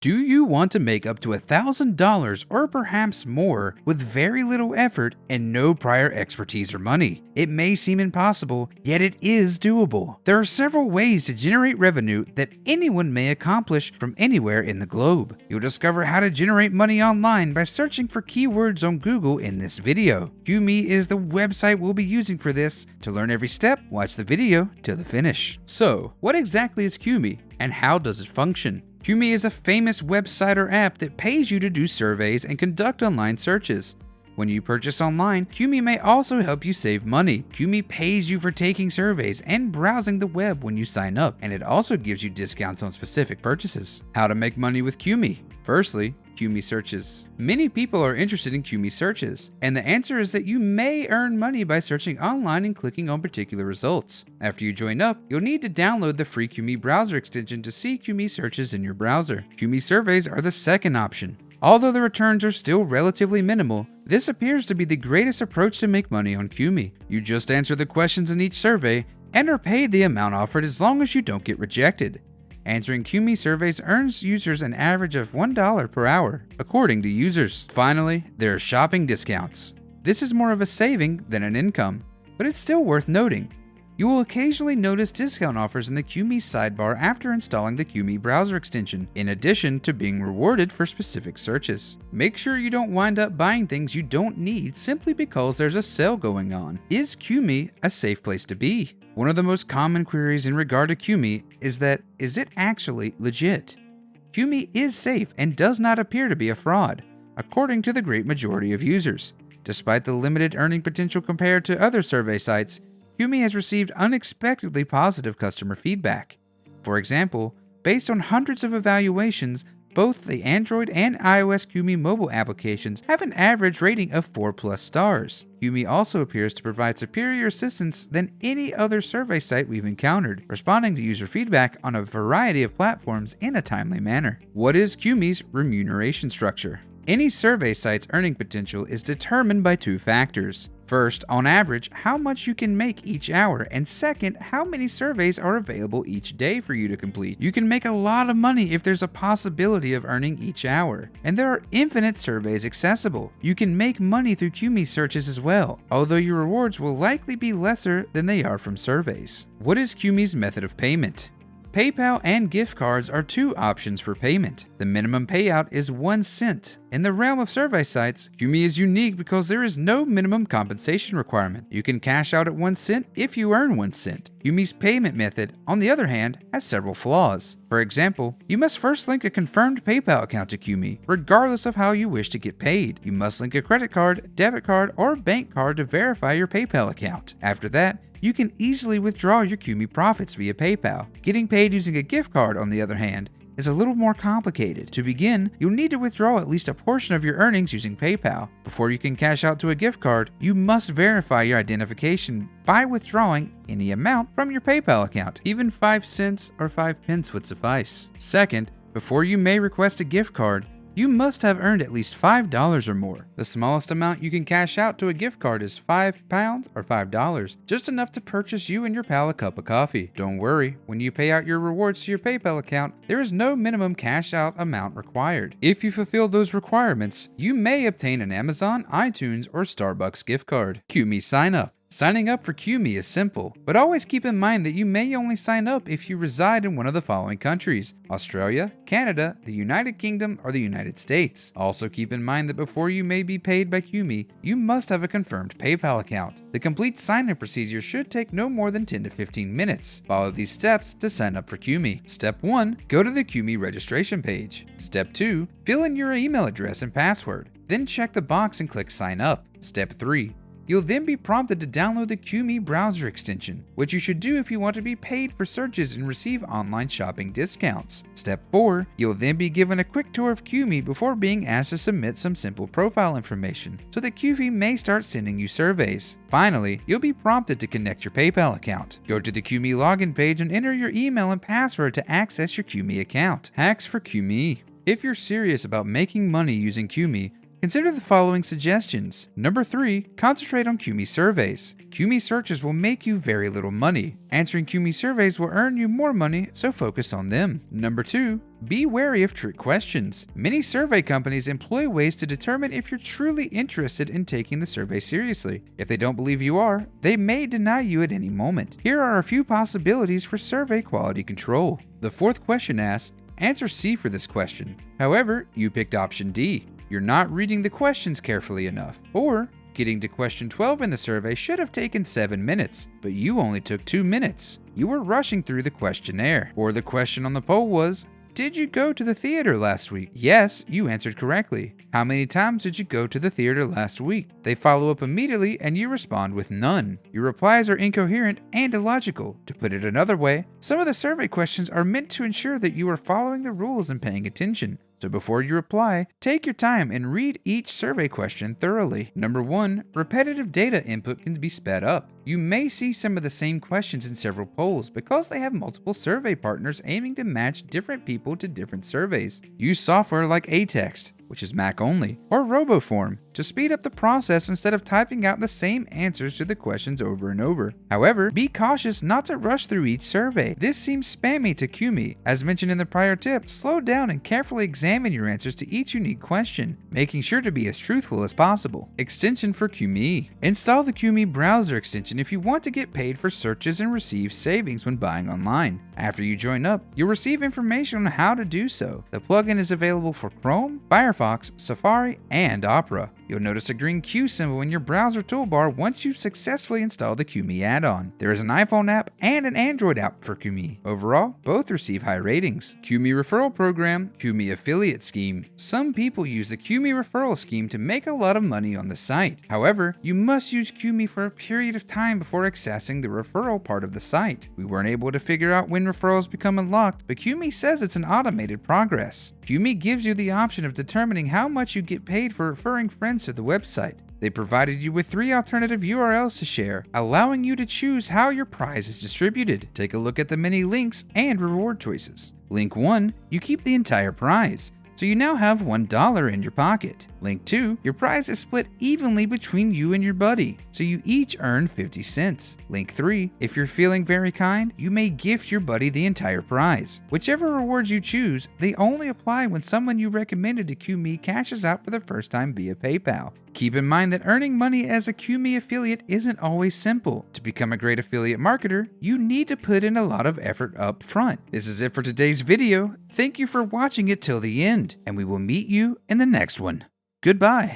Do you want to make up to $1,000 or perhaps more with very little effort and no prior expertise or money? It may seem impossible, yet it is doable. There are several ways to generate revenue that anyone may accomplish from anywhere in the globe. You'll discover how to generate money online by searching for keywords on Google in this video. QME is the website we'll be using for this. To learn every step, watch the video till the finish. So, what exactly is QME and how does it function? QME is a famous website or app that pays you to do surveys and conduct online searches. When you purchase online, QME may also help you save money. QME pays you for taking surveys and browsing the web when you sign up, and it also gives you discounts on specific purchases. How to make money with QME? Firstly, QME searches. Many people are interested in QME searches, and the answer is that you may earn money by searching online and clicking on particular results. After you join up, you'll need to download the free QME browser extension to see QME searches in your browser. QME surveys are the second option. Although the returns are still relatively minimal, this appears to be the greatest approach to make money on QME. You just answer the questions in each survey and are paid the amount offered as long as you don't get rejected. Answering QME surveys earns users an average of $1 per hour, according to users. Finally, there are shopping discounts. This is more of a saving than an income, but it's still worth noting. You will occasionally notice discount offers in the QME sidebar after installing the QME browser extension, in addition to being rewarded for specific searches. Make sure you don't wind up buying things you don't need simply because there's a sale going on. Is QME a safe place to be? One of the most common queries in regard to QME is it actually legit? QME is safe and does not appear to be a fraud, according to the great majority of users. Despite the limited earning potential compared to other survey sites, QME has received unexpectedly positive customer feedback. For example, based on hundreds of evaluations, both the Android and iOS QME mobile applications have an average rating of 4+ stars. QME also appears to provide superior assistance than any other survey site we've encountered, responding to user feedback on a variety of platforms in a timely manner. What is QME's remuneration structure? Any survey site's earning potential is determined by two factors. First, on average, how much you can make each hour, and second, how many surveys are available each day for you to complete. You can make a lot of money if there's a possibility of earning each hour, and there are infinite surveys accessible. You can make money through QME searches as well, although your rewards will likely be lesser than they are from surveys. What is QME's method of payment? PayPal and gift cards are two options for payment. The minimum payout is 1 cent. In the realm of survey sites, QME is unique because there is no minimum compensation requirement. You can cash out at 1 cent if you earn 1 cent. QME's payment method, on the other hand, has several flaws. For example, you must first link a confirmed PayPal account to QME, regardless of how you wish to get paid. You must link a credit card, debit card, or bank card to verify your PayPal account. After that, you can easily withdraw your QME profits via PayPal. Getting paid using a gift card, on the other hand, is a little more complicated. To begin, you'll need to withdraw at least a portion of your earnings using PayPal. Before you can cash out to a gift card, you must verify your identification by withdrawing any amount from your PayPal account. Even 5 cents or 5 pence would suffice. Second, before you may request a gift card, you must have earned at least $5 or more. The smallest amount you can cash out to a gift card is £5 or $5, just enough to purchase you and your pal a cup of coffee. Don't worry, when you pay out your rewards to your PayPal account, there is no minimum cash out amount required. If you fulfill those requirements, you may obtain an Amazon, iTunes, or Starbucks gift card. QME sign up. Signing up for QME is simple, but always keep in mind that you may only sign up if you reside in one of the following countries: Australia, Canada, the United Kingdom, or the United States. Also keep in mind that before you may be paid by QME, you must have a confirmed PayPal account. The complete sign-up procedure should take no more than 10 to 15 minutes. Follow these steps to sign up for QME. Step 1. Go to the QME registration page. Step 2. Fill in your email address and password. Then check the box and click Sign Up. Step 3. You'll then be prompted to download the QME browser extension, which you should do if you want to be paid for searches and receive online shopping discounts. Step 4. You'll then be given a quick tour of QME before being asked to submit some simple profile information, so that QME may start sending you surveys. Finally, you'll be prompted to connect your PayPal account. Go to the QME login page and enter your email and password to access your QME account. Hacks for QME. If you're serious about making money using QME, Consider the following suggestions. Number 3, concentrate on QME surveys. QME searches will make you very little money. Answering QME surveys will earn you more money, so focus on them. Number 2, be wary of trick questions. Many survey companies employ ways to determine if you're truly interested in taking the survey seriously. If they don't believe you are, they may deny you at any moment. Here are a few possibilities for survey quality control. The 4th question asks, answer C for this question. However, you picked option D. You're not reading the questions carefully enough. Or, getting to question 12 in the survey should have taken 7 minutes, but you only took 2 minutes. You were rushing through the questionnaire. Or the question on the poll was, did you go to the theater last week? Yes, you answered correctly. How many times did you go to the theater last week? They follow up immediately and you respond with none. Your replies are incoherent and illogical. To put it another way, some of the survey questions are meant to ensure that you are following the rules and paying attention. So before you reply, take your time and read each survey question thoroughly. Number 1, repetitive data input can be sped up. You may see some of the same questions in several polls because they have multiple survey partners aiming to match different people to different surveys. Use software like Atext, which is Mac only, or RoboForm to speed up the process instead of typing out the same answers to the questions over and over. However, be cautious not to rush through each survey. This seems spammy to QME. As mentioned in the prior tip, slow down and carefully examine your answers to each unique question, making sure to be as truthful as possible. Extension for QME. Install the QME browser extension if you want to get paid for searches and receive savings when buying online. After you join up, you'll receive information on how to do so. The plugin is available for Chrome, Firefox, Safari, and Opera. You'll notice a green Q symbol in your browser toolbar once you've successfully installed the QME add-on. There is an iPhone app and an Android app for QME. Overall, both receive high ratings. QME Referral Program, QME Affiliate Scheme. Some people use the QME Referral Scheme to make a lot of money on the site. However, you must use QME for a period of time before accessing the referral part of the site. We weren't able to figure out when referrals become unlocked, but QME says it's an automated progress. QME gives you the option of determining how much you get paid for referring friends to the website. They provided you with 3 alternative URLs to share, allowing you to choose how your prize is distributed. Take a look at the many links and reward choices. Link 1, you keep the entire prize, so you now have $1 in your pocket. Link 2, your prize is split evenly between you and your buddy, so you each earn 50 cents. Link 3, if you're feeling very kind, you may gift your buddy the entire prize. Whichever rewards you choose, they only apply when someone you recommended to QME cashes out for the first time via PayPal. Keep in mind that earning money as a QME affiliate isn't always simple. To become a great affiliate marketer, you need to put in a lot of effort up front. This is it for today's video. Thank you for watching it till the end, and we will meet you in the next one. Goodbye.